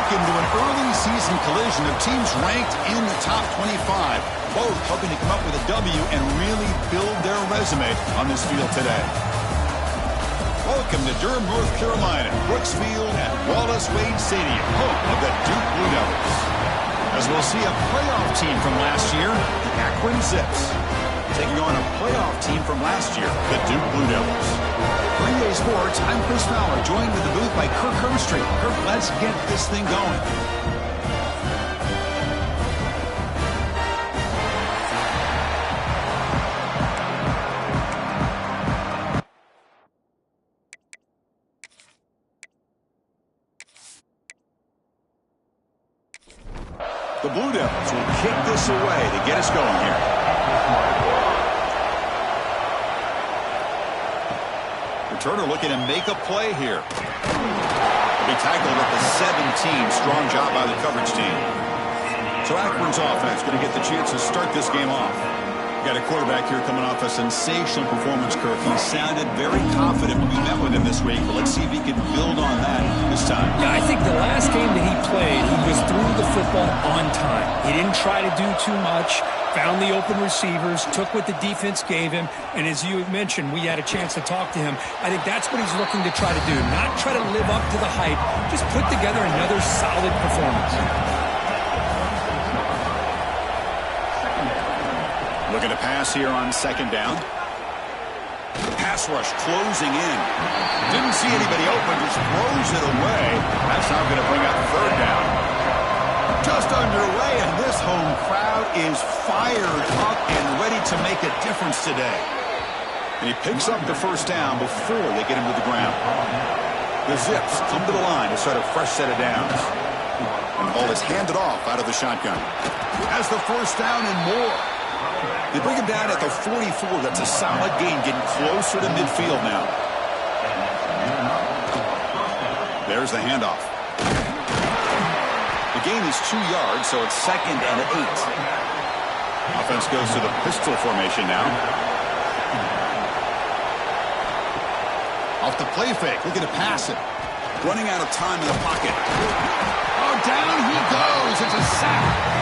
into an early season collision of teams ranked in the top 25, both hoping to come up with a W and really build their resume on this field today. Welcome to Durham, North Carolina, Brooks Field at Wallace Wade Stadium, home of the Duke Blue Devils. As we'll see a playoff team from last year, the Akron Zips, taking on a playoff team from last year, the Duke Blue Devils. For EA Sports, I'm Chris Fowler, joined in the booth by Kirk Herbstreit. Kirk, let's get this thing going. The Blue Devils will kick this away to get us going here. Returner looking to make a play here. He'll be tackled at the 17. Strong job by the coverage team. So Akron's offense going to get the chance to start this game off. Got a quarterback here coming off a sensational performance, Kirk. He sounded very confident when we met with him this week, but let's see if he can build on that this time. Yeah, I think the last game that he played, he was through the football on time. He didn't try to do too much, found the open receivers, took what the defense gave him, and as you mentioned, we had a chance to talk to him. I think that's what he's looking to try to do, not try to live up to the hype, just put together another solid performance. Looking to pass here on second down. The pass rush closing in. Didn't see anybody open, just throws it away. That's now going to bring up third down. Just underway, and this home crowd is fired up and ready to make a difference today. And he picks up the first down before they get him to the ground. The Zips come to the line to start a fresh set of downs. And the ball is handed off out of the shotgun. Has the first down and more. They bring him down at the 44. That's a solid gain, getting closer to midfield now. There's the handoff. The gain is 2 yards, so it's 2nd and 8. Offense goes to the pistol formation now. Off the play fake, looking to pass it. Running out of time in the pocket. Oh, down he goes. It's a sack.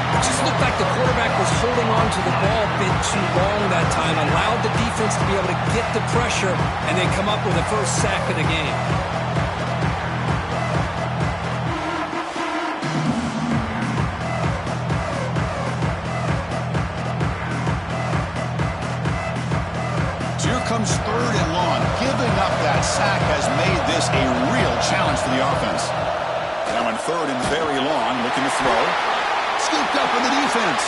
It just looked like the quarterback was holding on to the ball a bit too long that time, allowed the defense to be able to get the pressure, and they come up with the first sack of the game. So here comes third and long. Giving up that sack has made this a real challenge for the offense. Now in third and very long, looking to throw. Scooped up in the defense.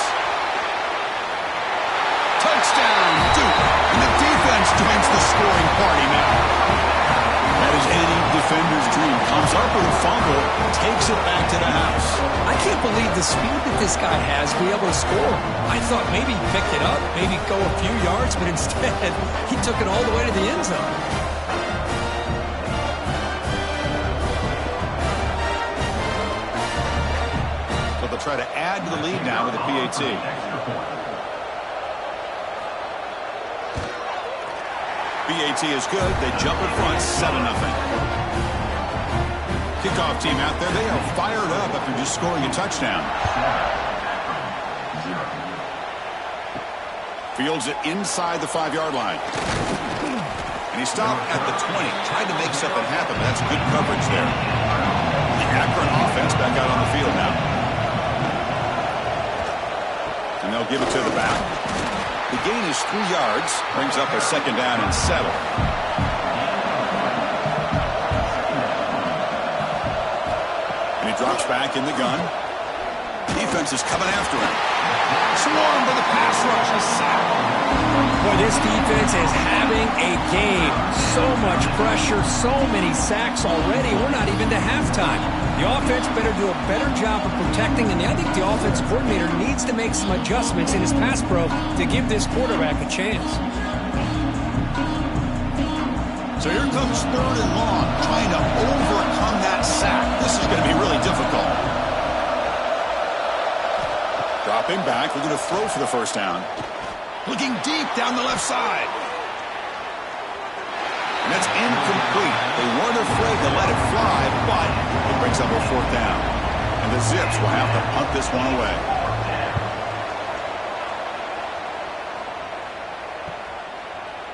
Touchdown, Duke. And the defense joins the scoring party now. That is any defender's dream. Comes up with a fumble, takes it back to the house. I can't believe the speed that this guy has to be able to score. I thought maybe he'd pick it up, maybe go a few yards, but instead he took it all the way to the end zone. Try to add to the lead now with the PAT. PAT is good. They jump in front, 7-0. Kickoff team out there. They are fired up after just scoring a touchdown. Fields it inside the 5-yard line. And he stopped at the 20. Tried to make something happen. That's good coverage there. The Akron offense back out on the field now. And they'll give it to the back. The gain is 3 yards. Brings up a 2nd down and 7. And he drops back in the gun. Defense is coming after him. Swarmed by the pass rush. A sack. Boy, this defense is having a game. So much pressure, so many sacks already. We're not even to halftime. The offense better do a better job of protecting, and I think the offense coordinator needs to make some adjustments in his pass pro to give this quarterback a chance. So here comes third and long, trying to overcome that sack. This is going to be really difficult. Dropping back, looking to throw for the first down. Looking deep down the left side. And That's incomplete. They weren't afraid to let it fly, but it brings up a fourth down. And the Zips will have to punt this one away.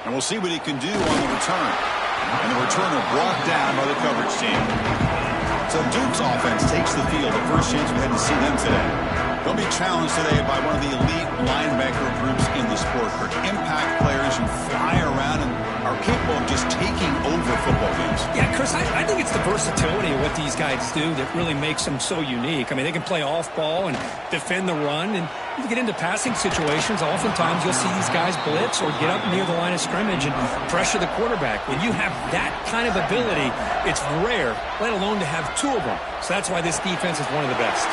And we'll see what he can do on the return. And the returner brought down by the coverage team. So Duke's offense takes the field. The first chance we had to see them today. They'll be challenged today by one of the elite linebacker groups in the sport. For impact players who fly around and are capable of just taking over football games. Yeah, Chris, I think it's the versatility of what these guys do that really makes them so unique. I mean, they can play off ball and defend the run, and you get into passing situations, oftentimes you'll see these guys blitz or get up near the line of scrimmage and pressure the quarterback. When you have that kind of ability, it's rare, let alone to have two of them. So that's why this defense is one of the best.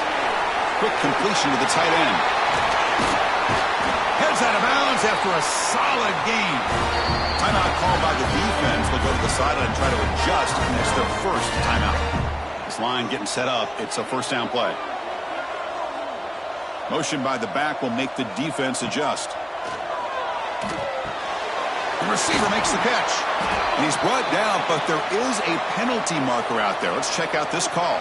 Quick completion to the tight end. Heads out of bounds after a solid gain. Timeout called by the defense. They'll go to the sideline and try to adjust, and it's their first timeout. This line getting set up. It's a first down play. Motion by the back will make the defense adjust. The receiver makes the catch. And he's brought down, but there is a penalty marker out there. Let's check out this call.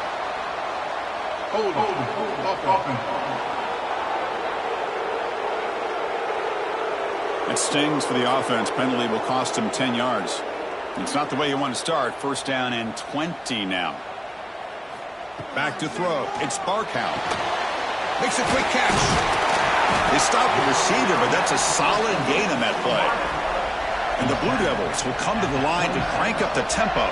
It stings for the offense. Penalty will cost him 10 yards. It's not the way you want to start. First down and 20 now. Back to throw. It's Barkow. Makes a quick catch. They stopped the receiver, but that's a solid gain on that play. And the Blue Devils will come to the line to crank up the tempo.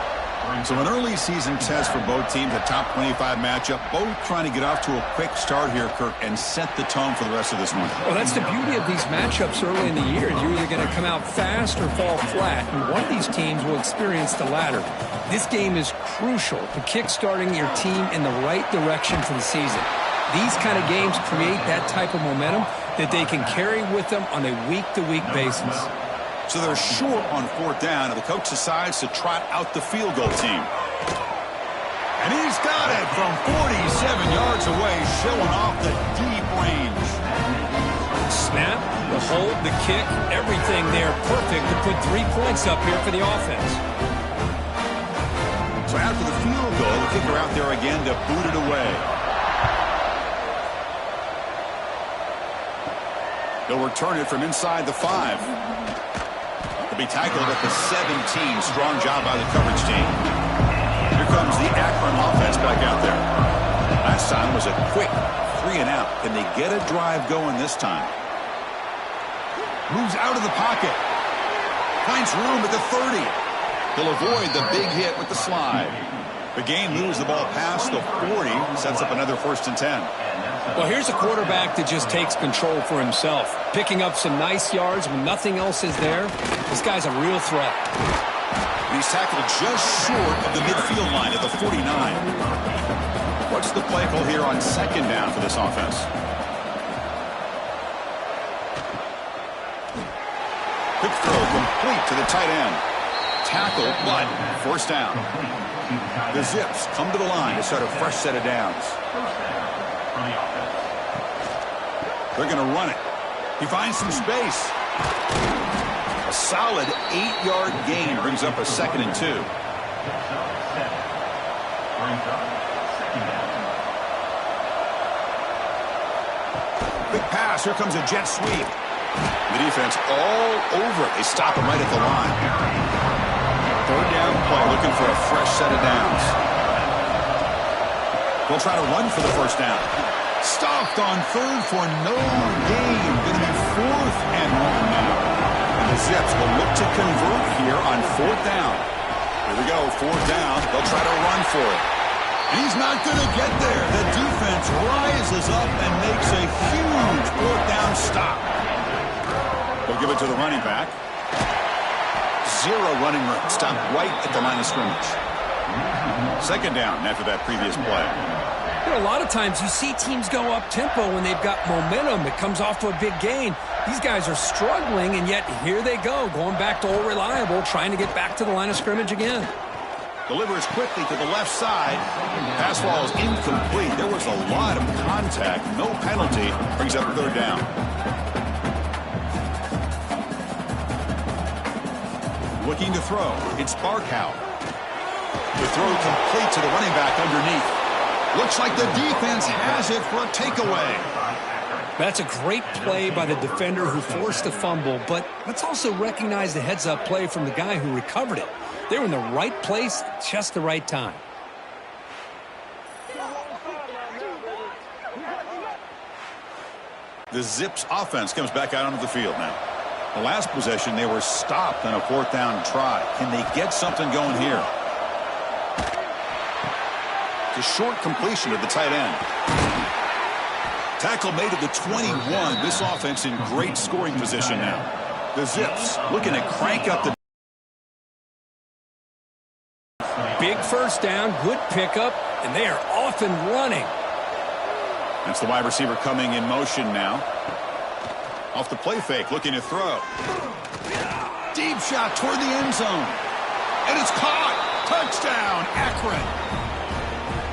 So an early season test for both teams, a top 25 matchup, both trying to get off to a quick start here, Kirk, and set the tone for the rest of this one. Well, that's the beauty of these matchups early in the year. You're either going to come out fast or fall flat, and one of these teams will experience the latter. This game is crucial to kick-starting your team in the right direction for the season. These kind of games create that type of momentum that they can carry with them on a week-to-week basis. So they're short on fourth down, and the coach decides to trot out the field goal team. And he's got it from 47 yards away, showing off the deep range. Snap, the hold, the kick, everything there perfect to put 3 points up here for the offense. So after the field goal, the kicker out there again to boot it away. They'll return it from inside the 5. Be tackled at the 17. Strong job by the coverage team. Here comes the Akron offense back out there. Last time was a quick 3 and out. Can they get a drive going this time? Moves out of the pocket. Finds room at the 30. He'll avoid the big hit with the slide. The game moves the ball past the 40. Sets up another 1st and 10. Well, here's a quarterback that just takes control for himself. Picking up some nice yards when nothing else is there. This guy's a real threat. He's tackled just short of the midfield line at the 49. What's the play call here on 2nd down for this offense? Quick throw complete to the tight end. Tackle, but 1st down. The Zips come to the line to start a fresh set of downs. They're going to run it. He finds some space. A solid 8-yard gain brings up a 2nd and 2. Big pass. Here comes a jet sweep. The defense all over it. They stop him right at the line. 3rd down play, looking for a fresh set of downs. They'll try to run for the 1st down. Stopped on 3rd for no gain. Going to be 4th and 1 now. And the Zips will look to convert here on 4th down. Here we go, 4th down. They'll try to run for it. And he's not going to get there. The defense rises up and makes a huge 4th down stop. They'll give it to the running back. 0 running room. Stopped right at the line of scrimmage. 2nd down after that previous play. You know, a lot of times you see teams go up-tempo when they've got momentum. It comes off to a big gain. These guys are struggling, and yet here they go, going back to old reliable, trying to get back to the line of scrimmage again. Delivers quickly to the left side. Pass ball is incomplete. There was a lot of contact. No penalty. Brings up 3rd down. Looking to throw. It's Barkow. The throw complete to the running back underneath. Looks like the defense has it for a takeaway. That's a great play by the defender who forced the fumble, but let's also recognize the heads-up play from the guy who recovered it. They were in the right place, just the right time. The Zips offense comes back out onto the field now. The last possession, they were stopped on a 4th down try. Can they get something going here? It's a short completion to the tight end. Tackle made at the 21. This offense in great scoring position now. The Zips looking to crank up the... Big first down, good pickup, and they are off and running. That's the wide receiver coming in motion now. Off the play fake, looking to throw. Deep shot toward the end zone. And it's caught. Touchdown, Akron.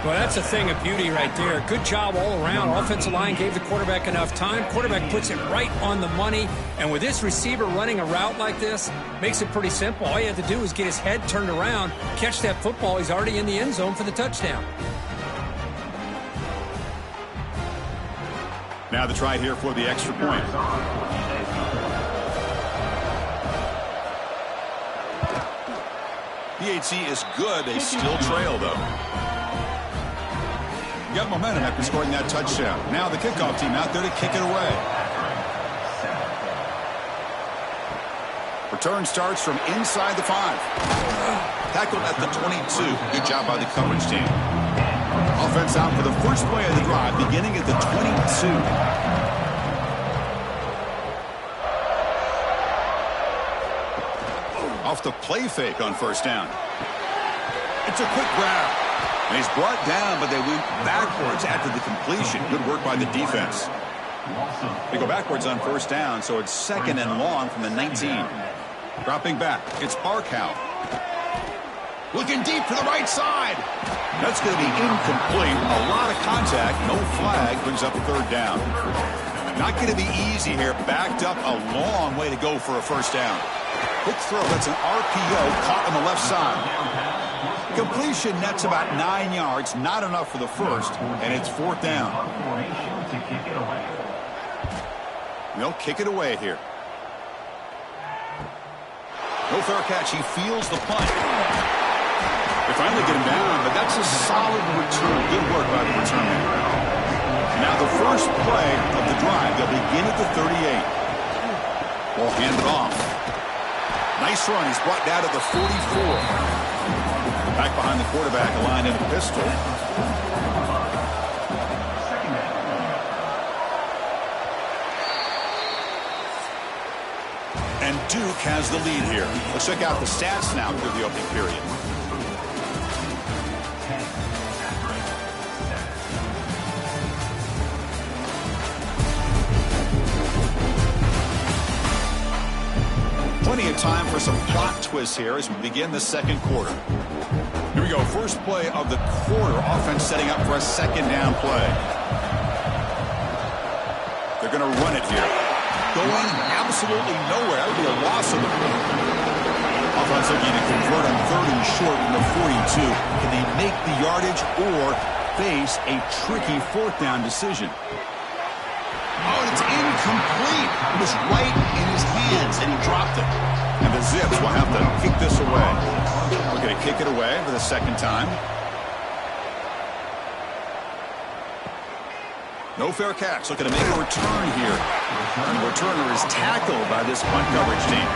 Well, that's a thing of beauty right there. Good job all around. Offensive line gave the quarterback enough time. Quarterback puts it right on the money. And with this receiver running a route like this, makes it pretty simple. All you have to do is get his head turned around, catch that football. He's already in the end zone for the touchdown. Now the try here for the extra point. PHC is good. They still trail, though. Got momentum after scoring that touchdown. Now the kickoff team out there to kick it away. Return starts from inside the 5. Tackled at the 22. Good job by the coverage team. Offense out for the first play of the drive, beginning at the 22. Off the play fake on first down. It's a quick grab. And he's brought down, but they went backwards after the completion. Good work by the defense. They go backwards on first down, so it's 2nd and long from the 19. Dropping back, it's Barkow. Looking deep for the right side. That's going to be incomplete. A lot of contact, no flag, brings up 3rd down. Not going to be easy here. Backed up a long way to go for a first down. Quick throw, that's an RPO caught on the left side. Completion nets about 9 yards, not enough for the first, and it's 4th down. They'll kick it away here. No fair catch. He feels the punt. They finally get him down, but that's a solid return. Good work by the return man. Now the first play of the drive. They'll begin at the 38. Ball handed off. Nice run. He's brought down to the 44. Back behind the quarterback, aligned in a pistol. And Duke has the lead here. Let's check out the stats now through the opening period. Plenty of time for some plot twists here as we begin the second quarter. Here we go. First play of the quarter. Offense setting up for a 2nd down play. They're going to run it here. Going absolutely nowhere. That would be a loss of the play. Offense looking to convert on 3rd and short from the 42. Can they make the yardage or face a tricky 4th down decision? Oh, it's incomplete. It was right in his hands, and he dropped it. And the Zips will have to kick this away. We're going to kick it away for the 2nd time. No fair catch. Looking to make a return here. And the returner is tackled by this punt coverage team.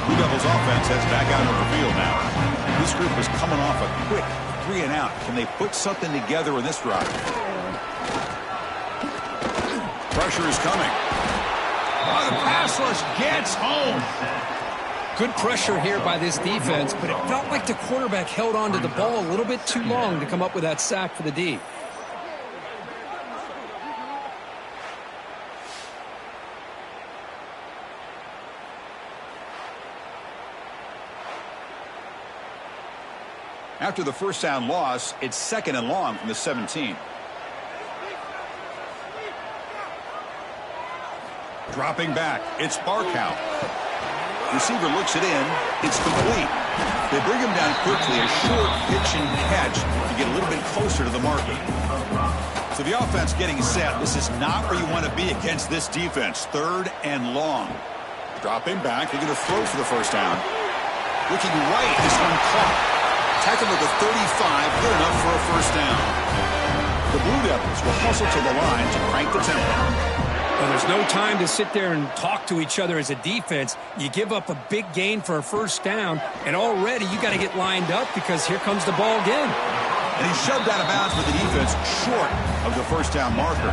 Blue Devils offense heads back out on the field now. This group is coming off a quick 3 and out. Can they put something together in this drive? Pressure is coming. Oh, the pass rush gets home. Good pressure here by this defense, but it felt like the quarterback held on to the ball a little bit too long to come up with that sack for the D. After the first down loss, it's 2nd and long from the 17. Dropping back, it's Barkow. Receiver looks it in. It's complete. They bring him down quickly. A short pitch and catch to get a little bit closer to the marker. So the offense getting set. This is not where you want to be against this defense. 3rd and long. Dropping back. They're going to throw for the first down. Looking right. This one caught. Tackled at the 35. Good enough for a first down. The Blue Devils will hustle to the line to crank the tempo. Well, there's no time to sit there and talk to each other as a defense. You give up a big gain for a first down, and already you got to get lined up because here comes the ball again. And he's shoved out of bounds with the defense short of the first down marker.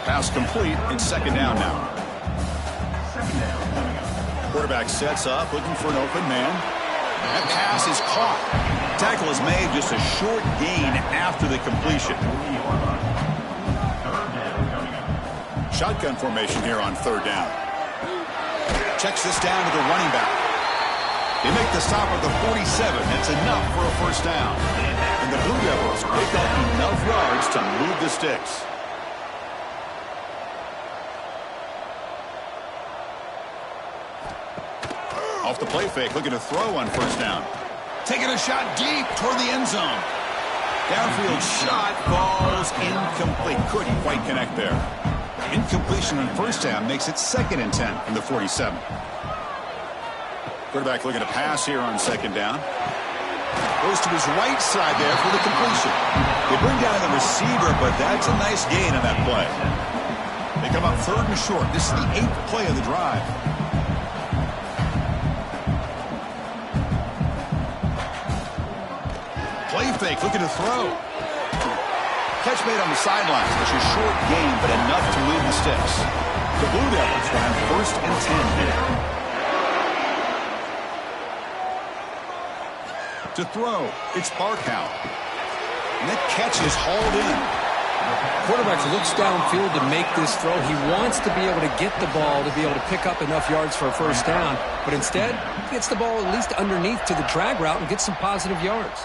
Pass complete. It's 2nd down now. Quarterback sets up, looking for an open man. That pass is caught. Tackle is made, just a short gain after the completion. Shotgun formation here on 3rd down. Checks this down to the running back. They make the stop at the 47. That's enough for a first down. And the Blue Devils pick up enough yards to move the sticks. Off the play fake, looking to throw on first down. Taking a shot deep toward the end zone. Downfield shot falls incomplete. Couldn't quite connect there. Incompletion on first down makes it 2nd and 10 from the 47. Quarterback looking to pass here on 2nd down. Goes to his right side there for the completion. They bring down the receiver, but that's a nice gain on that play. They come up 3rd and short. This is the 8th play of the drive. Play fake, looking to throw. Catch made on the sidelines. It's a short gain, but enough to move the sticks. The Blue Devils will have 1st and 10 here. To throw, it's Barkow. And that catch is hauled in. Quarterback looks downfield to make this throw. He wants to be able to get the ball to be able to pick up enough yards for a first down. But instead, he gets the ball at least underneath to the drag route and gets some positive yards.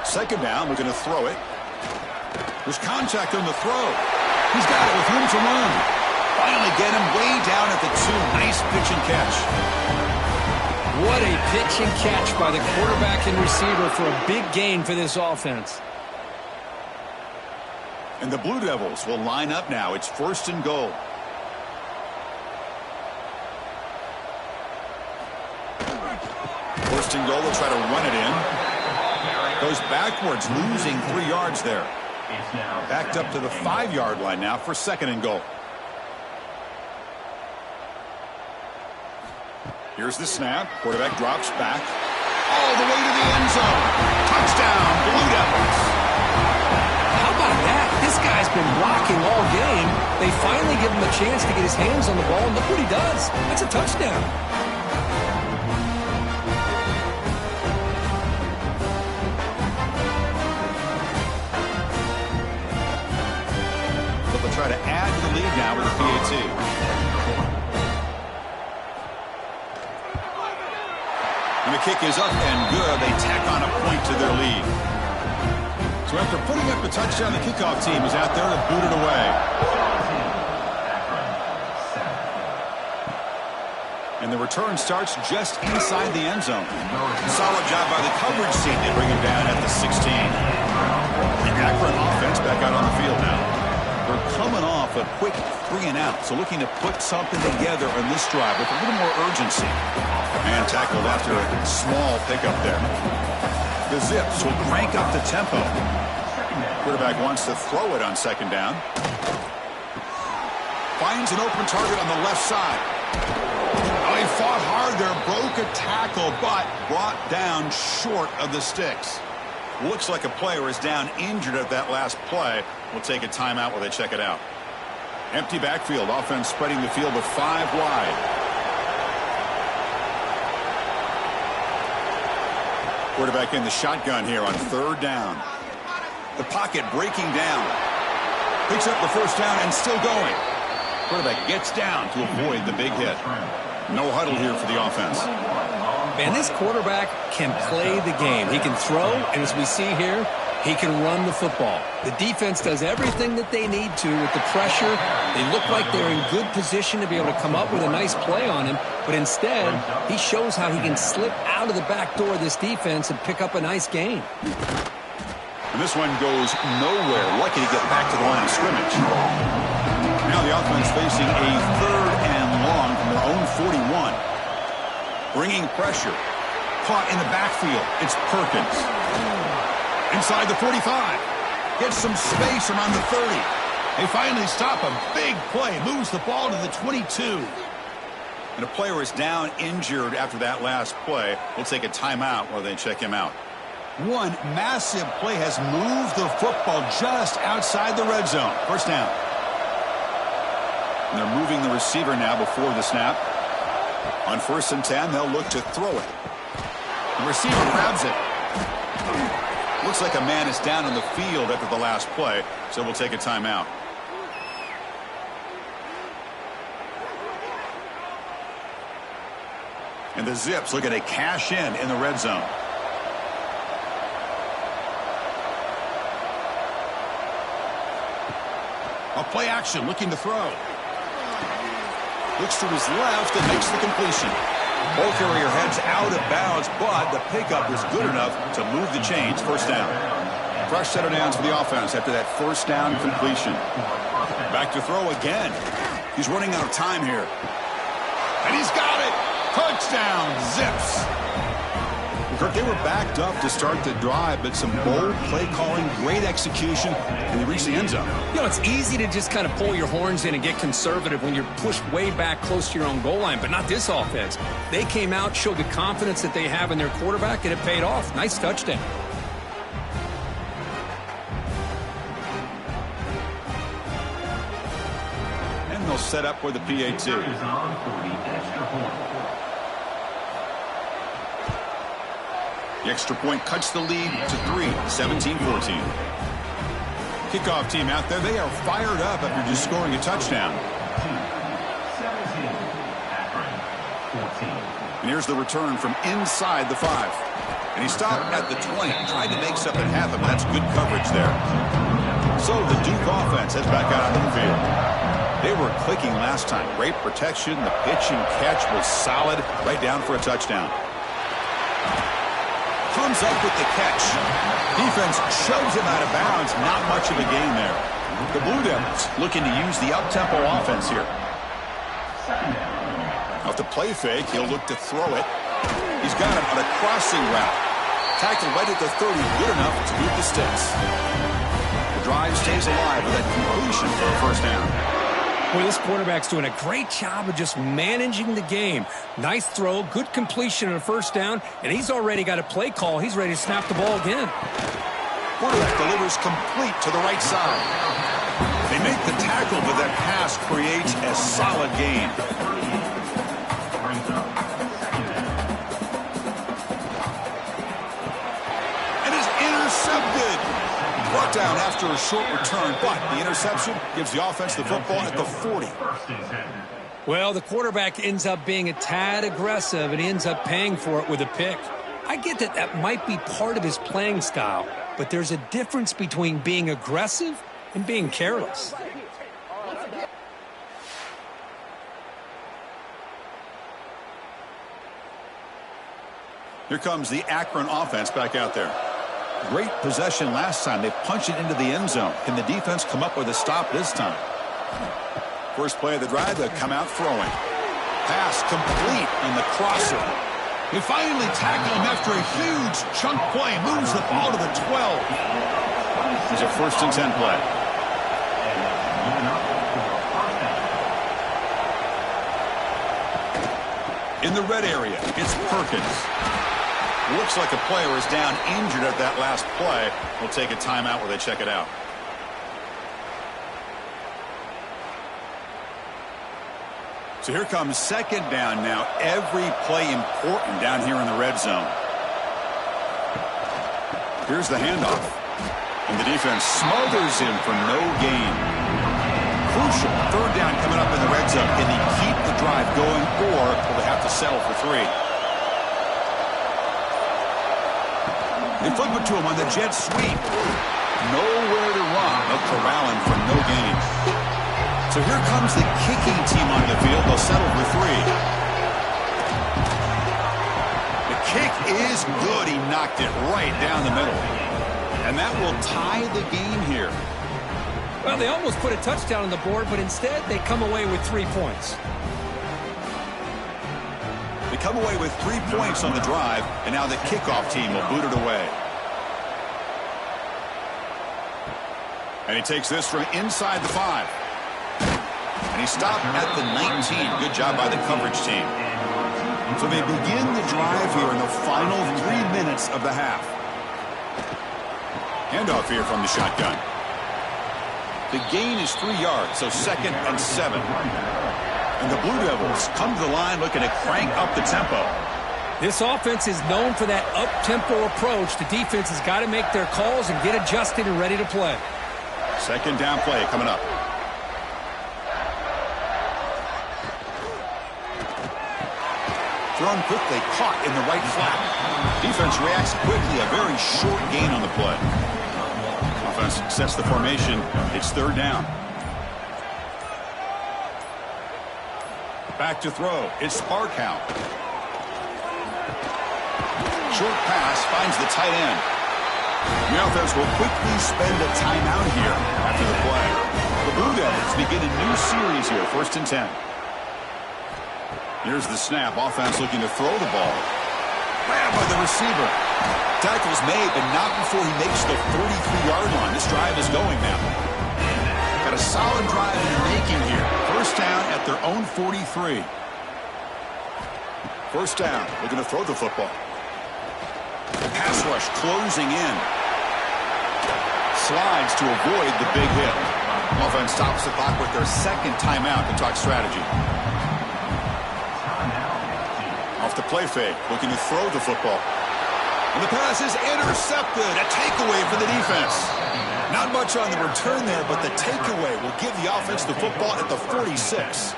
2nd down, we're going to throw it. There's contact on the throw. He's got it with room to run. Finally get him way down at the 2. Nice pitch and catch. What a pitch and catch by the quarterback and receiver for a big gain for this offense. And the Blue Devils will line up now. It's 1st and goal. First and goal, they'll try to run it in. Goes backwards, losing 3 yards there. Backed up to the 5-yard line now for 2nd and goal. Here's the snap. Quarterback drops back. All the way to the end zone. Touchdown, Blue Devils. How about that? This guy's been blocking all game. They finally give him a chance to get his hands on the ball, and look what he does. That's a touchdown. Try to add to the lead now with a PAT. And the kick is up and good. They tack on a point to their lead. So after putting up the touchdown, the kickoff team is out there to boot it away. And the return starts just inside the end zone. Solid job by the coverage team. They bring him down at the 16. The Akron offense back out on the field now. They're coming off a quick 3-and-out, so looking to put something together on this drive with a little more urgency. And tackled after a small pickup there. The Zips will crank up the tempo. Quarterback wants to throw it on 2nd down. Finds an open target on the left side. Oh, he fought hard there, broke a tackle, but brought down short of the sticks. Looks like a player is down injured at that last play. We'll take a timeout while they check it out. Empty backfield. Offense spreading the field with 5 wide. Quarterback in the shotgun here on 3rd down. The pocket breaking down. Picks up the first down and still going. Quarterback gets down to avoid the big hit. No huddle here for the offense. Man, this quarterback can play the game. He can throw, and as we see here, He can run the football. The defense does everything that they need to with the pressure. They look like they're in good position to be able to come up with a nice play on him, but instead, he shows how he can slip out of the back door of this defense and pick up a nice gain. And this one goes nowhere. Lucky to get back to the line of scrimmage. Now the offense facing a 3rd and long from their own 41. Bringing pressure. Caught in the backfield. It's Perkins. Inside the 45. Gets some space around the 30. They finally stop him. Big play. Moves the ball to the 22. And a player is down injured after that last play. We'll take a timeout while they check him out. One massive play has moved the football just outside the red zone. First down. And they're moving the receiver now before the snap. On 1st and 10, they'll look to throw it. The receiver grabs it. Looks like a man is down on the field after the last play, so we'll take a timeout. And the Zips looking to cash in the red zone. A play action, looking to throw. Looks to his left and makes the completion. Ball carrier heads out of bounds, but the pickup was good enough to move the chains. First down. Fresh set of downs for the offense after that first down completion. Back to throw again. He's running out of time here. And he's got it. Touchdown, Zips. Kirk, they were backed up to start the drive, but some bold play calling, great execution, and they reached the end zone. You know, it's easy to just kind of pull your horns in and get conservative when you're pushed way back close to your own goal line, but not this offense. They came out, showed the confidence that they have in their quarterback, and it paid off. Nice touchdown. And they'll set up for the PAT. The extra point cuts the lead to 3, 17-14. Kickoff team out there, they are fired up after just scoring a touchdown. And here's the return from inside the 5. And he stopped at the 20, tried to make something happen, but that's good coverage there. So the Duke offense heads back out onto the field. They were clicking last time. Great protection. The pitch and catch was solid, right down for a touchdown. Comes up with the catch. Defense shoves him out of bounds. Not much of a gain there. The Blue Devils looking to use the up-tempo offense here. Off the play fake, he'll look to throw it. He's got him on a crossing route. Tackled right at the 30, good enough to beat the sticks. The drive stays alive with that completion for a first down. Boy, this quarterback's doing a great job of just managing the game. Nice throw, good completion on a first down, and he's already got a play call. He's ready to snap the ball again. Quarterback delivers complete to the right side. They make the tackle, but that pass creates a solid gain. And is intercepted. Brought down after a short return, but the interception gives the offense the football at the 40. Well, the quarterback ends up being a tad aggressive, and he ends up paying for it with a pick. I get that that might be part of his playing style, but there's a difference between being aggressive and being careless. Here comes the Akron offense back out there. Great possession last time. They punched it into the end zone. Can the defense come up with a stop this time? First play of the drive, they come out throwing. Pass complete on the crosser. They finally tackle him after a huge chunk play. Moves the ball to the 12. It's a 1st and 10 play. In the red area, it's Perkins. Looks like a player is down injured at that last play. We'll take a timeout where they check it out. So here comes second down now. Every play important down here in the red zone. Here's the handoff. And the defense smothers him for no gain. Crucial 3rd down coming up in the red zone. Can he keep the drive going, or will they have to settle for 3? They flip it to him on the jet sweep. Nowhere to run. They'll corral him for no gain. So here comes the kicking team on the field. They'll settle for 3. The kick is good. He knocked it right down the middle. And that will tie the game here. Well, they almost put a touchdown on the board, but instead they come away with 3 points. They come away with 3 points on the drive, and now the kickoff team will boot it away. And he takes this from inside the 5. And he stopped at the 19. Good job by the coverage team. So they begin the drive here in the final 3 minutes of the half. Handoff here from the shotgun. The gain is 3 yards, so 2nd and 7. And the Blue Devils come to the line looking to crank up the tempo. This offense is known for that up-tempo approach. The defense has got to make their calls and get adjusted and ready to play. 2nd down play coming up. Thrown quickly, caught in the right flat. Defense reacts quickly, a very short gain on the play. Offense sets the formation. It's 3rd down. Back to throw. It's Sparkow. Short pass finds the tight end. The offense will quickly spend a timeout here after the play. The Blue Devils begin a new series here, 1st and 10. Here's the snap. Offense looking to throw the ball. Grabbed by the receiver. Tackle's made, but not before he makes the 33-yard line. This drive is going now. Got a solid drive in the making here. 1st down at their own 43. 1st down. Looking to throw the football. Pass rush closing in. Slides to avoid the big hit. Offense stops the clock with their 2nd timeout to talk strategy. Off the play fake, looking to throw the football. And the pass is intercepted. A takeaway for the defense. Not much on the return there, but the takeaway will give the offense the football at the 46.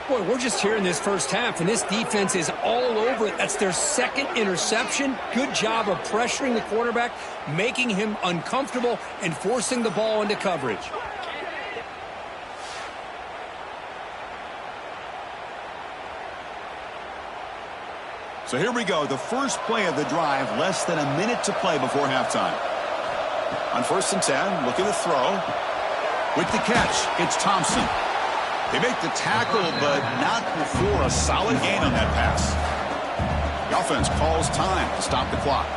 Boy, we're just here in this first half, and this defense is all over it. That's their 2nd interception. Good job of pressuring the quarterback, making him uncomfortable, and forcing the ball into coverage. So here we go, the first play of the drive, less than a minute to play before halftime. On 1st and 10, looking to throw. With the catch, it's Thompson. They make the tackle, but not before a solid gain on that pass. The offense calls time to stop the clock.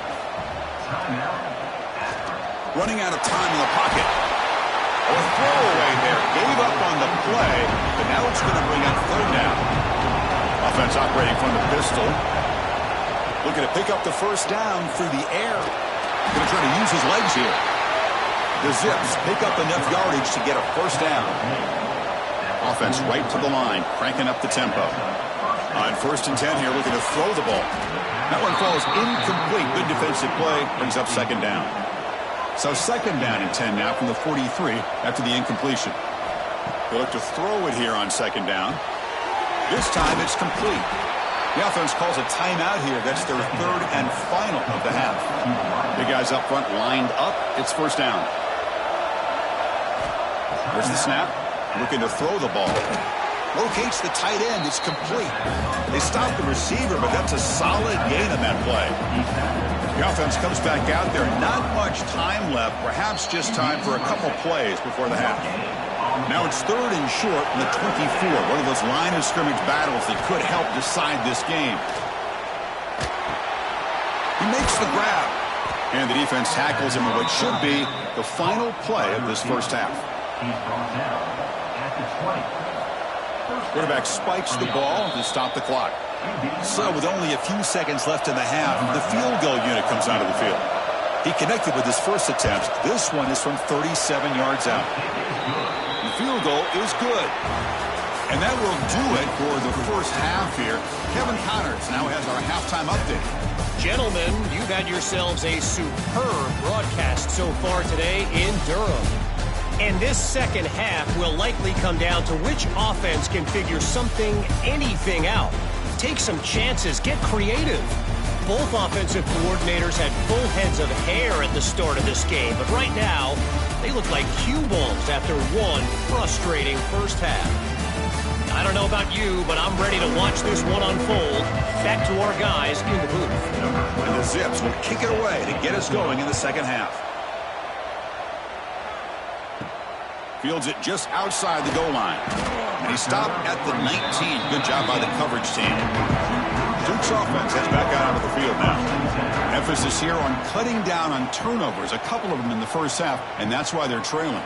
Running out of time in the pocket. A throwaway there. Gave up on the play, but now it's going to bring up 3rd down. Offense operating from the pistol. Looking to pick up the 1st down through the air. Going to try to use his legs here. The Zips pick up enough yardage to get a 1st down. Offense right to the line, cranking up the tempo. On 1st and 10 here, looking to throw the ball. That one falls incomplete. Good defensive play, brings up 2nd down. So 2nd down and 10 now from the 43 after the incompletion. They look to throw it here on 2nd down. This time it's complete. The offense calls a timeout here. That's their 3rd and final of the half. Big guys up front lined up. It's 1st down. There's the snap. Looking to throw the ball. Locates the tight end. It's complete. They stop the receiver, but that's a solid gain on that play. The offense comes back out there. Not much time left. Perhaps just time for a couple plays before the half. Now it's 3rd and short from the 24. One of those line of scrimmage battles that could help decide this game. He makes the grab. And the defense tackles him in what should be the final play of this first half. Quarterback spikes the ball to stop the clock. So with only a few seconds left in the half, the field goal unit comes out of the field. He connected with his first attempt. This one is from 37 yards out. The field goal is good. And that will do it for the first half here. Kevin Connors now has our halftime update. Gentlemen, you've had yourselves a superb broadcast so far today in Durham. And this second half will likely come down to which offense can figure something, anything out. Take some chances, get creative. Both offensive coordinators had full heads of hair at the start of this game, but right now, they look like cue balls after one frustrating first half. I don't know about you, but I'm ready to watch this one unfold. Back to our guys in the booth. And the Zips will kick it away to get us going in the second half. Fields it just outside the goal line. And he stopped at the 19. Good job by the coverage team. Duke's offense heads back out onto the field now. Emphasis here on cutting down on turnovers, a couple of them in the first half, and that's why they're trailing.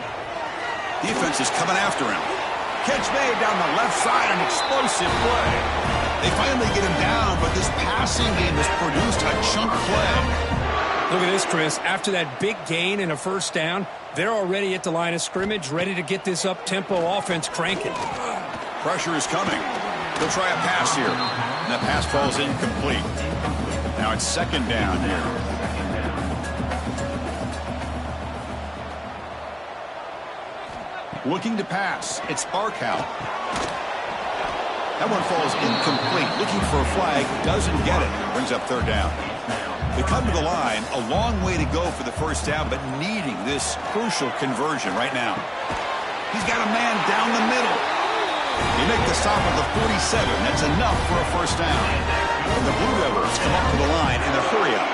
Defense is coming after him. Catch made down the left side, an explosive play. They finally get him down, but this passing game has produced a chunk play. Look at this, Chris. After that big gain and a first down, they're already at the line of scrimmage, ready to get this up-tempo offense cranking. Pressure is coming. They'll try a pass here. And that pass falls incomplete. Now it's second down here. Looking to pass. It's Barkow. That one falls incomplete. Looking for a flag. Doesn't get it. Brings up third down. They come to the line. A long way to go for the first down, but needing this crucial conversion right now. He's got a man down the middle. They make the stop at the 47. That's enough for a first down. And the Blue Devils come up to the line in a hurry-up.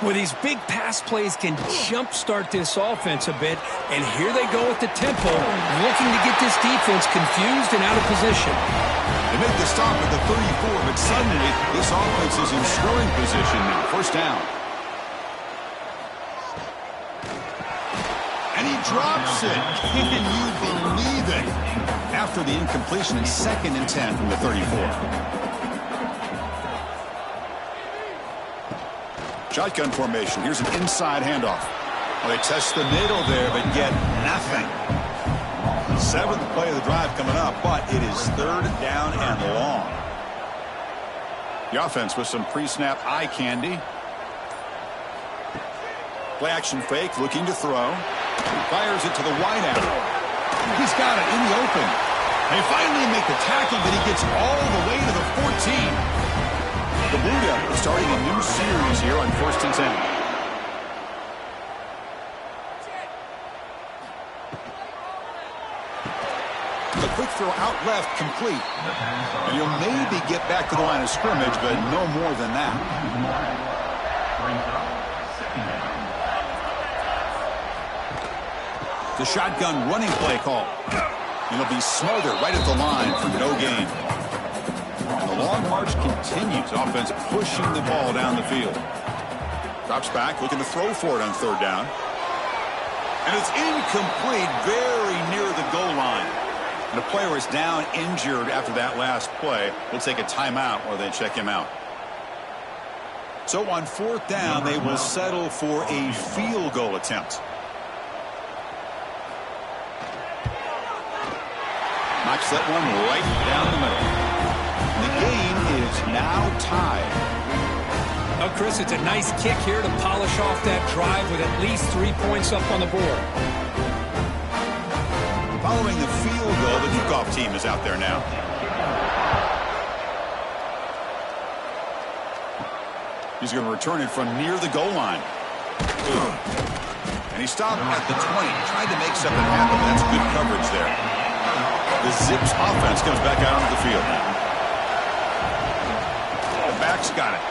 Well, these big pass plays can jumpstart this offense a bit, and here they go at the tempo, looking to get this defense confused and out of position. They make the stop at the 34, but suddenly this offense is in scoring position now. First down. And he drops it. Can you believe it? After the incompletion, it's 2nd and 10 from the 34. Shotgun formation. Here's an inside handoff. Well, they test the middle there, but get nothing. 7th play of the drive coming up, but it is 3rd down and long. The offense with some pre-snap eye candy. Play action fake, looking to throw. Fires it to the wideout. He's got it in the open. They finally make the tackle, but he gets all the way to the 14. The Blue Devils starting a new series here on 1st and 10. The quick throw out left, complete. And you'll maybe get back to the line of scrimmage, but no more than that. The shotgun running play call. It'll be smothered right at the line for no gain. And the long march continues. Offense pushing the ball down the field. Drops back, looking to throw for it on 3rd down. And it's incomplete, very near the goal line. And the player is down injured after that last play. We'll take a timeout while they check him out. So on 4th down, they will settle for a field goal attempt. Knocks that one right down the middle. The game is now tied. Now, Chris, it's a nice kick here to polish off that drive with at least 3 points up on the board. Following the field goal, the kickoff team is out there now. He's going to return it from near the goal line. And he stopped at the 20. Tried to make something happen. That's good coverage there. The Zips offense comes back out onto the field now. The back's got it.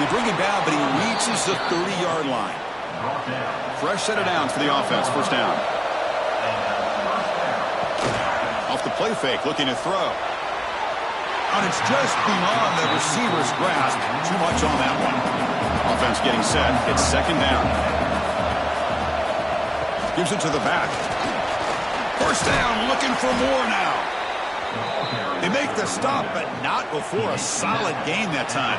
They bring him down, but he reaches the 30-yard line. Fresh set of downs for the offense. First down. Off the play fake, looking to throw. And it's just beyond the receiver's grasp. Too much on that one. Offense getting set. It's 2nd down. Gives it to the back. First down, looking for more now. They make the stop, but not before a solid gain that time.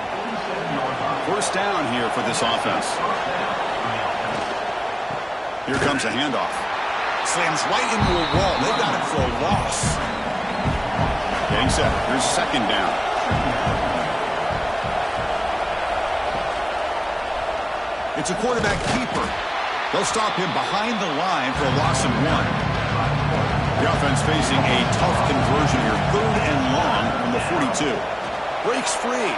First down here for this offense. Here comes a handoff. Slams right into a wall. They got it for a loss. Getting set. Here's 2nd down. It's a quarterback keeper. They'll stop him behind the line for a loss of 1. The offense facing a tough conversion here. 3rd and long from the 42. Breaks free.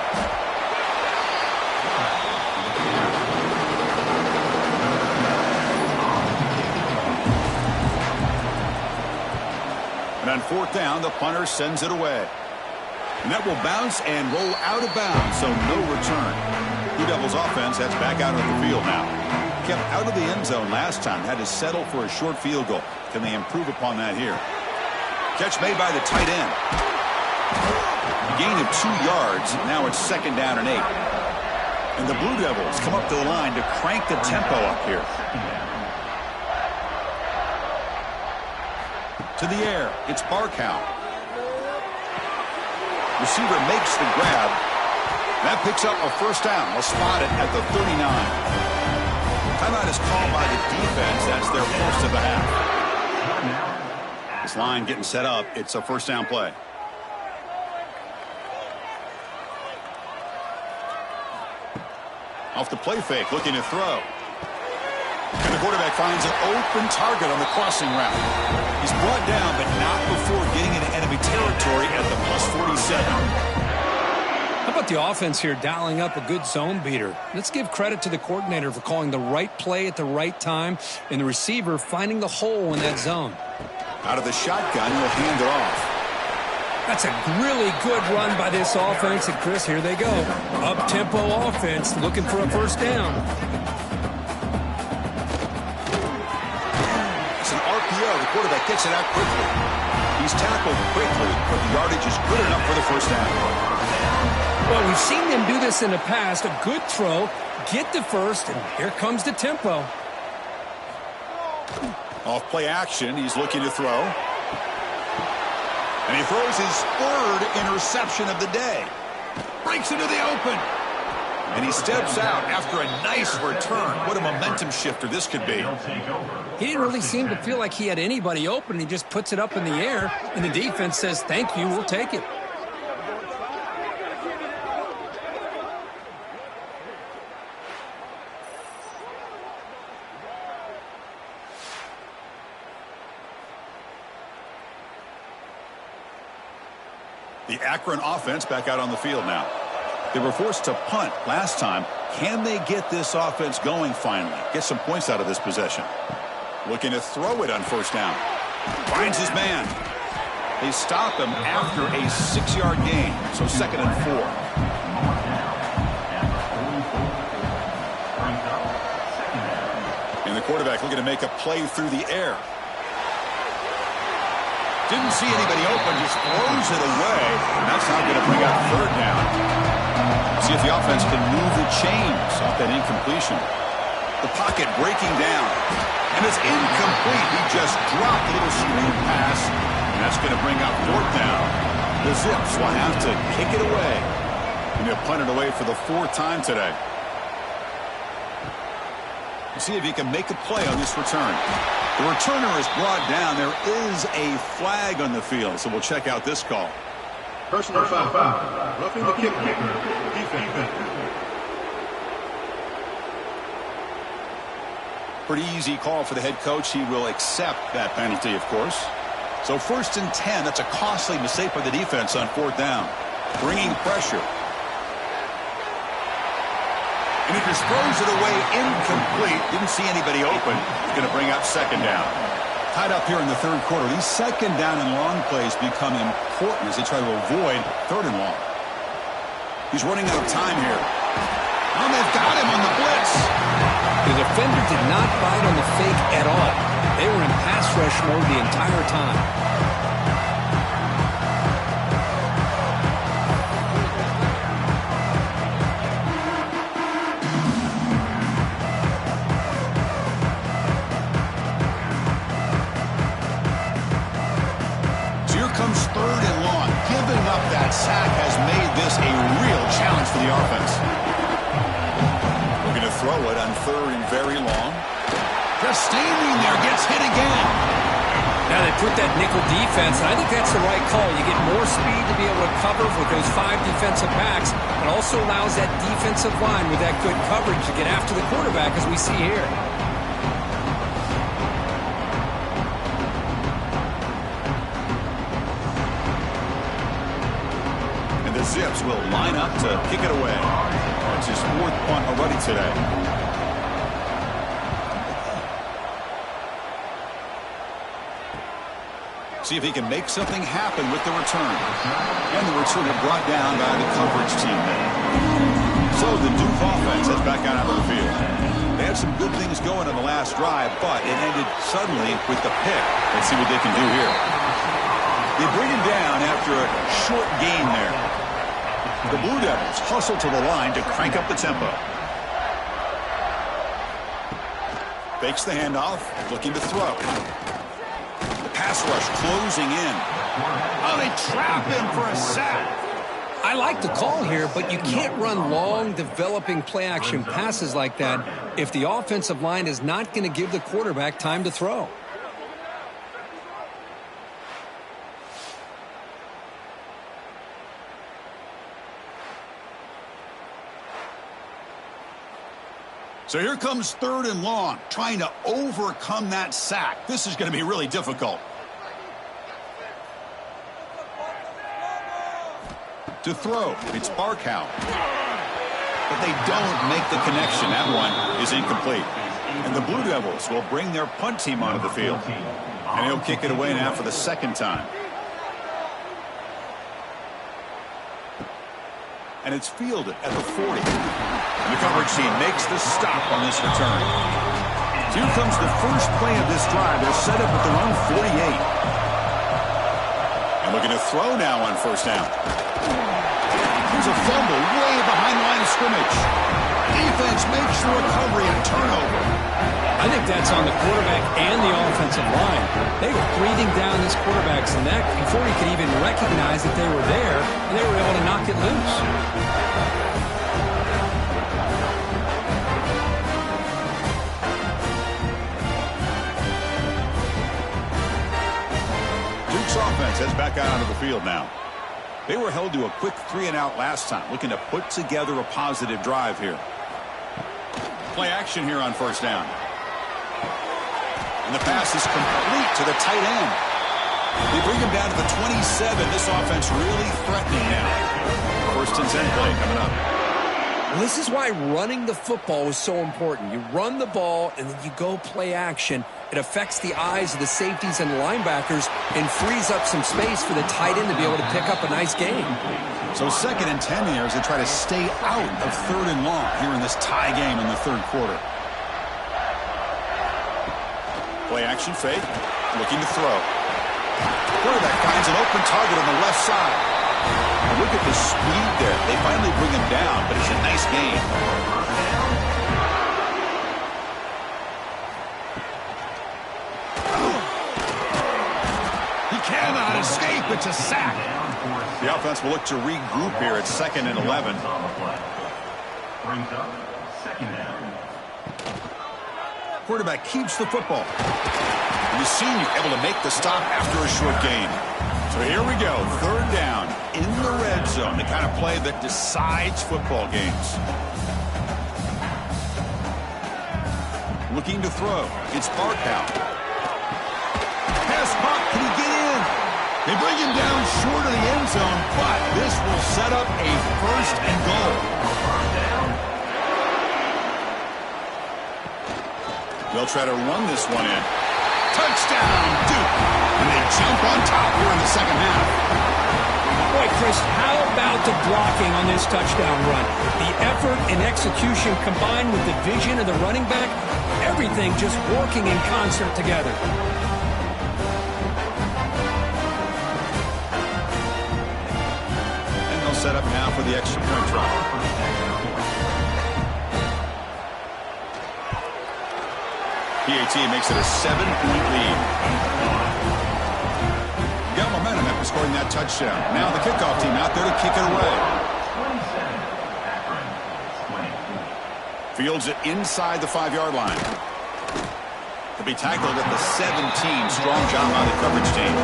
fourth down, the punter sends it away. And that will bounce and roll out of bounds, so no return. Blue Devils offense heads back out on the field now. Kept out of the end zone last time, had to settle for a short field goal. Can they improve upon that here? Catch made by the tight end. A gain of 2 yards. Now it's second down and 8. And the Blue Devils come up to the line to crank the tempo up here. To the air, it's Barkow. Receiver makes the grab. That picks up a first down. We'll spot it at the 39. Timeout is called by the defense. That's their first of the half. This line getting set up. It's a first down play. Off the play fake, looking to throw. And the quarterback finds an open target on the crossing route. He's brought down, but not before getting into enemy territory at the +47. How about the offense here dialing up a good zone beater? Let's give credit to the coordinator for calling the right play at the right time and the receiver finding the hole in that zone. Out of the shotgun, he'll hand it off. That's a really good run by this offense. And, Chris, here they go. Up-tempo offense looking for a first down. It's an RPO. The quarterback gets it out quickly. He's tackled quickly, but the yardage is good enough for the first down. Well, we've seen them do this in the past. A good throw, get the first, and here comes the tempo. Off play action, he's looking to throw. And he throws his third interception of the day. Breaks into the open. And he steps out after a nice return. What a momentum shifter this could be. He didn't really seem to feel like he had anybody open. He just puts it up in the air, and the defense says, thank you, we'll take it. The Akron offense back out on the field now. They were forced to punt last time. Can they get this offense going finally? Get some points out of this possession. Looking to throw it on first down. Finds his man. They stop him after a 6-yard gain. So second and 4. And the quarterback looking to make a play through the air. Didn't see anybody open, just throws it away. And that's not going to bring up third down. See if the offense can move the chains off that incompletion. The pocket breaking down. And it's incomplete. He just dropped a little screen pass. And that's going to bring up fourth down. The Zips will have to kick it away. And they'll punt it away for the 4th time today. We'll see if he can make a play on this return. The returner is brought down. There is a flag on the field, so we'll check out this call. Personal foul. Roughing the kicker. Defense. Pretty easy call for the head coach. He will accept that penalty, of course. So 1st and 10. That's a costly mistake by the defense on 4th down. Bringing pressure. And he just throws it away incomplete. Didn't see anybody open. It's going to bring up second down. Tied up here in the 3rd quarter. These second down and long plays become important as they try to avoid 3rd and long. He's running out of time here. Oh, they've got him on the blitz. The defender did not bite on the fake at all. They were in pass rush mode the entire time. Comes 3rd and long. Giving up that sack has made this a real challenge for the offense. We're going to throw it on 3rd and very long. Just standing there, gets hit again. Now they put that nickel defense, and I think that's the right call. You get more speed to be able to cover with those 5 defensive backs, but also allows that defensive line with that good coverage to get after the quarterback, as we see here. Zips will line up to kick it away. That's his 4th punt already today. see if he can make something happen with the return. And the return brought down by the coverage team there. So the Duke offense heads back out onto the field. They had some good things going on the last drive, but it ended suddenly with the pick. Let's see what they can do here. They bring him down after a short gain there. The Blue Devils hustle to the line to crank up the tempo. Fakes the handoff, looking to throw. The pass rush closing in. Oh, they trap him for a sack. I like the call here, but you can't run long, developing play-action passes like that if the offensive line is not going to give the quarterback time to throw. So here comes 3rd and long, trying to overcome that sack. This is going to be really difficult. To throw, it's Barkow. But they don't make the connection. That one is incomplete. And the Blue Devils will bring their punt team onto the field. And he'll kick it away now for the 2nd time. And it's fielded at the 40. And the coverage team makes the stop on this return. So here comes the first play of this drive. They're set up at their own 48. And looking to throw now on 1st down. Here's a fumble way behind the line of scrimmage. Defense makes the recovery and turnover. I think that's on the quarterback and the offensive line. They were breathing down this quarterback's neck before he could even recognize that they were there, and they were able to knock it loose. Duke's offense heads back out onto the field now. They were held to a quick 3-and-out last time, looking to put together a positive drive here. Play action here on 1st down. And the pass is complete to the tight end. They bring him down to the 27. This offense really threatening now. 1st and 10 play coming up. Well, this is why running the football is so important. You run the ball, and then you go play action. It affects the eyes of the safeties and linebackers and frees up some space for the tight end to be able to pick up a nice gain. So 2nd and 10 here as they try to stay out of 3rd and long here in this tie game in the 3rd quarter. Play action fake, looking to throw. Quarterback finds an open target on the left side. And look at the speed there. They finally bring him down, but it's a nice gain. He cannot escape. It's a sack. The offense will look to regroup here at 2nd and 11. Brings up 2nd down. Quarterback keeps the football. And the senior able to make the stop after a short gain. So here we go, 3rd down in the red zone, the kind of play that decides football games. Looking to throw, it's Barkow. Pass caught, can he get in? They bring him down short of the end zone, but this will set up a 1st and goal. They'll try to run this one in. Touchdown, Duke! And they jump on top here in the 2nd half. Boy, Chris, how about the blocking on this touchdown run? The effort and execution combined with the vision of the running back, everything just working in concert together. And they'll set up now for the extra point try. PAT makes it a 7-point lead. Got momentum after scoring that touchdown. Now the kickoff team out there to kick it away. Fields it inside the 5-yard line. To be tackled at the 17. Strong job by the coverage team.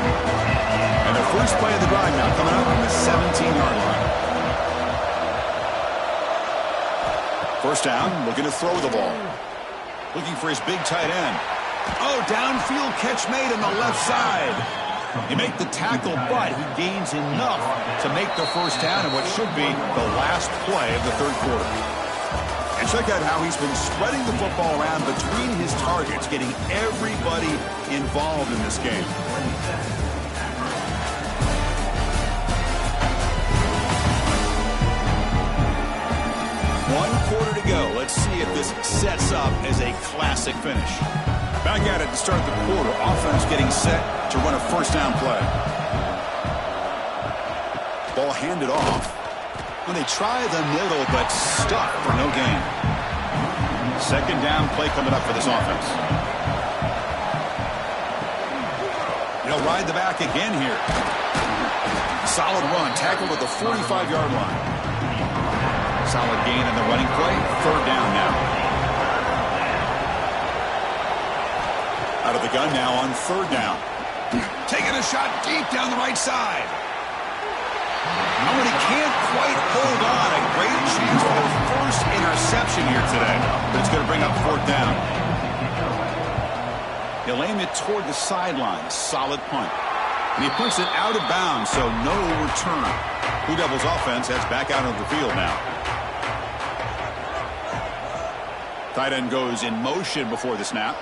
And the first play of the drive now coming up on the 17-yard line. 1st down, looking to throw the ball. Looking for his big tight end. Oh, downfield catch made on the left side. He made the tackle, but he gains enough to make the 1st down in what should be the last play of the 3rd quarter. And check out how he's been spreading the football around between his targets, getting everybody involved in this game. 1 quarter to go. Let's see if this sets up as a classic finish. Back at it to start the quarter. Offense getting set to run a first down play. Ball handed off. And they try the middle, but stuck for no gain. Second down play coming up for this offense. They'll ride the back again here. Solid run, tackled at the 45-yard line. Solid gain in the running play. Third down now. Out of the gun now on third down. Taking a shot deep down the right side. Nobody can't quite hold on. A great chance for their first interception here today. But it's going to bring up fourth down. He'll aim it toward the sideline. Solid punt. And he puts it out of bounds, so no return. Blue Devils offense heads back out of the field now. Tight end goes in motion before the snap.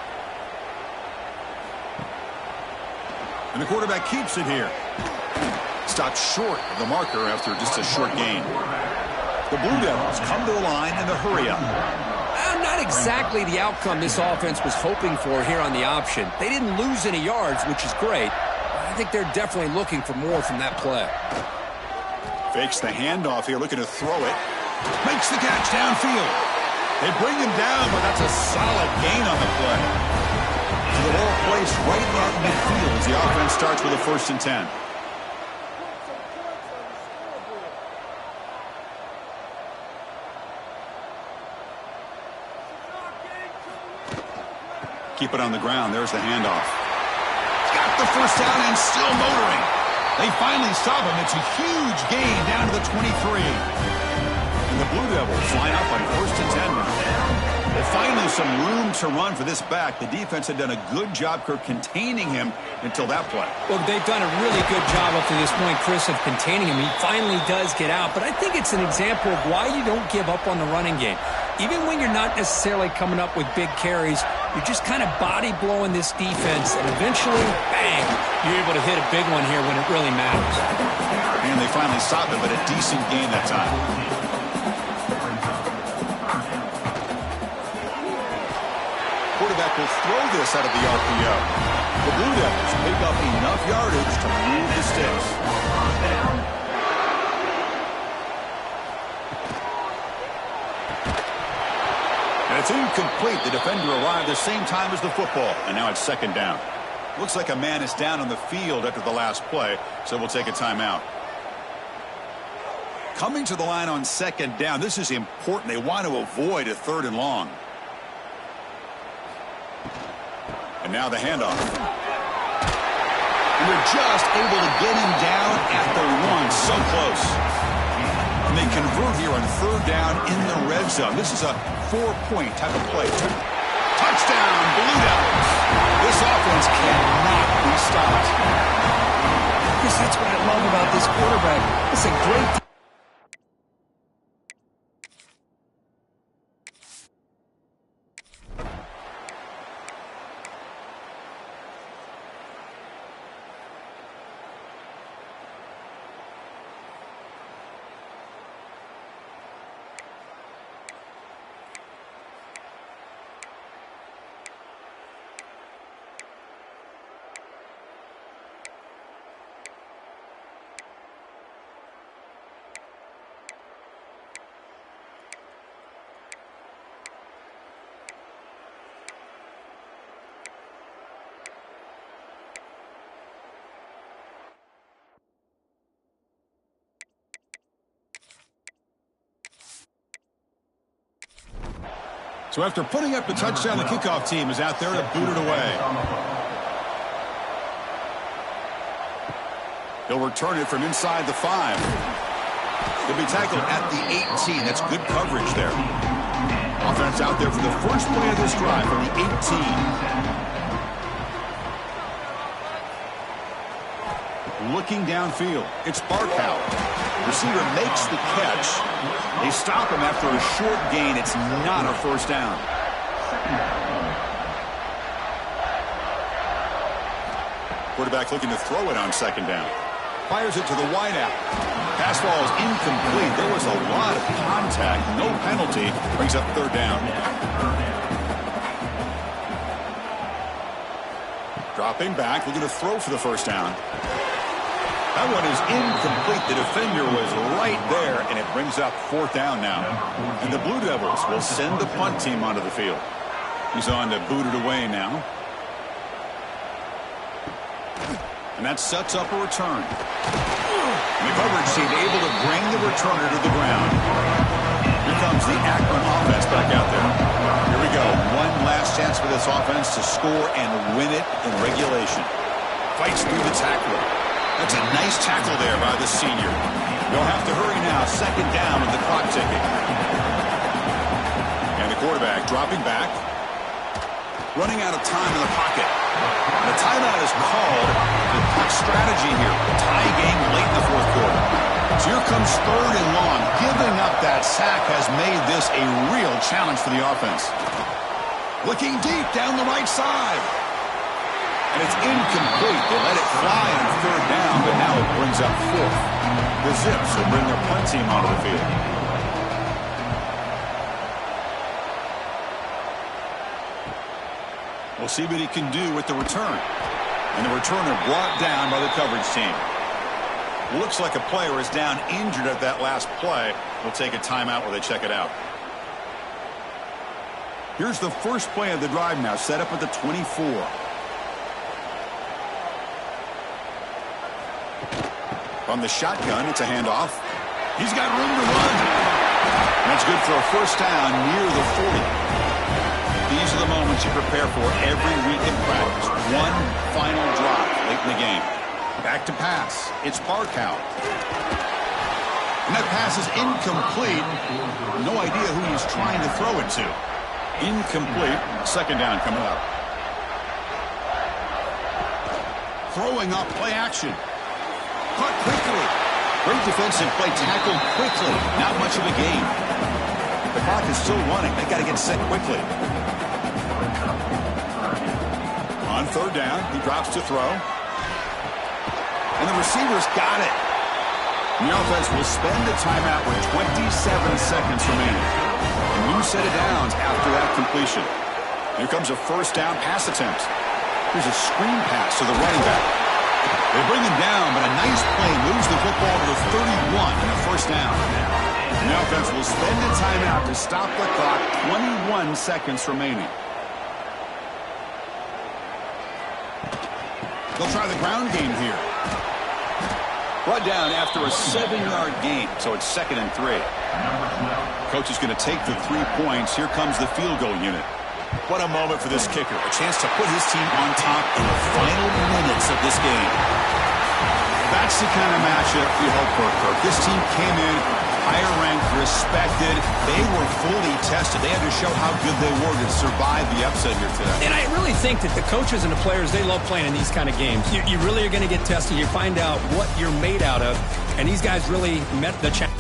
And the quarterback keeps it here. Stopped short of the marker after just a short gain. The Blue Devils come to the line in the hurry-up. Not exactly the outcome this offense was hoping for here on the option. They didn't lose any yards, which is great. I think they're definitely looking for more from that play. Fakes the handoff here, looking to throw it. Makes the catch downfield. They bring him down, but that's a solid gain on the play. So the ball placed right at midfield as the offense starts with a 1st and 10. Keep it on the ground. There's the handoff. Got the first down and still motoring. They finally stop him. It's a huge gain down to the 23. And the Blue Devils line up on 1st and 10 now. Well, finally some room to run for this back. The defense had done a good job containing him until that play. Well, they've done a really good job up to this point, Chris, of containing him. He finally does get out. But I think it's an example of why you don't give up on the running game. Even when you're not necessarily coming up with big carries, you're just kind of body blowing this defense, and eventually, bang, you're able to hit a big one here when it really matters. And they finally stopped him, but a decent gain that time. Quarterback will throw this out of the RPO. The Blue Devils pick up enough yardage to move the sticks. It's incomplete. The defender arrived the same time as the football, and now it's second down. Looks like a man is down on the field after the last play, so we'll take a timeout. Coming to the line on second down, this is important. They want to avoid a 3rd and long. And now the handoff. And they're just able to get him down at the 1. So close. And they convert here on 3rd down in the red zone. This is a 4-point type of play. Touchdown, Blue Devils. This offense cannot be stopped. Chris, that's what I love about this quarterback. It's a great So after putting up the touchdown, the kickoff team is out there to boot it away. He'll return it from inside the 5. He'll be tackled at the 18. That's good coverage there. Offense out there for the first play of this drive from the 18. Looking downfield. It's Barkow. Receiver makes the catch. They stop him after a short gain. It's not a first down. Quarterback looking to throw it on second down. Fires it to the wideout. Pass ball is incomplete. There was a lot of contact. No penalty. Brings up third down. Dropping back, looking to throw for the first down. That one is incomplete. The defender was right there, and it brings up fourth down now. And the Blue Devils will send the punt team onto the field. He's on to boot it away now. And that sets up a return. And the coverage team able to bring the returner to the ground. Here comes the Akron offense back out there. Here we go. One last chance for this offense to score and win it in regulation. Fights through the tackler. That's a nice tackle there by the senior. They'll have to hurry now. Second down with the clock ticking. And the quarterback dropping back. Running out of time in the pocket. The timeout is called. The quick strategy here. Tie game late in the fourth quarter. So here comes third and long. Giving up that sack has made this a real challenge for the offense. Looking deep down the right side. And it's incomplete. They let it fly on third down, but now it brings up fourth. The Zips will bring their punt team onto the field. We'll see what he can do with the return. And the returner brought down by the coverage team. Looks like a player is down injured at that last play. We'll take a timeout while they check it out. Here's the first play of the drive now, set up at the 24. From the shotgun, it's a handoff. He's got room to run. That's good for a first down near the 40. These are the moments you prepare for every week in practice. One final drive late in the game. Back to pass. It's Barkow. And that pass is incomplete. No idea who he's trying to throw it to. Incomplete. Second down coming up. Throwing up play action. Caught quickly. Great defensive play, tackled quickly. Not much of a gain. The clock is still running. They got to get set quickly. On third down, he drops to throw. And the receiver's got it. The offense will spend the timeout with 27 seconds remaining. A new set of downs after that completion. Here comes a first down pass attempt. Here's a screen pass to the running back. They bring him down, but a nice play moves the football to the 31 and a first down. And the offense will spend the timeout to stop the clock. 21 seconds remaining. They'll try the ground game here. Brought down after a 7-yard gain, so it's 2nd and 3. Coach is going to take the 3 points. Here comes the field goal unit. What a moment for this kicker. A chance to put his team on top in the final minutes of this game. That's the kind of matchup you hope for, Kirk. This team came in higher ranked, respected. They were fully tested. They had to show how good they were to survive the upset here today. And I really think that the coaches and the players, they love playing in these kind of games. You really are going to get tested. You find out what you're made out of. And these guys really met the challenge.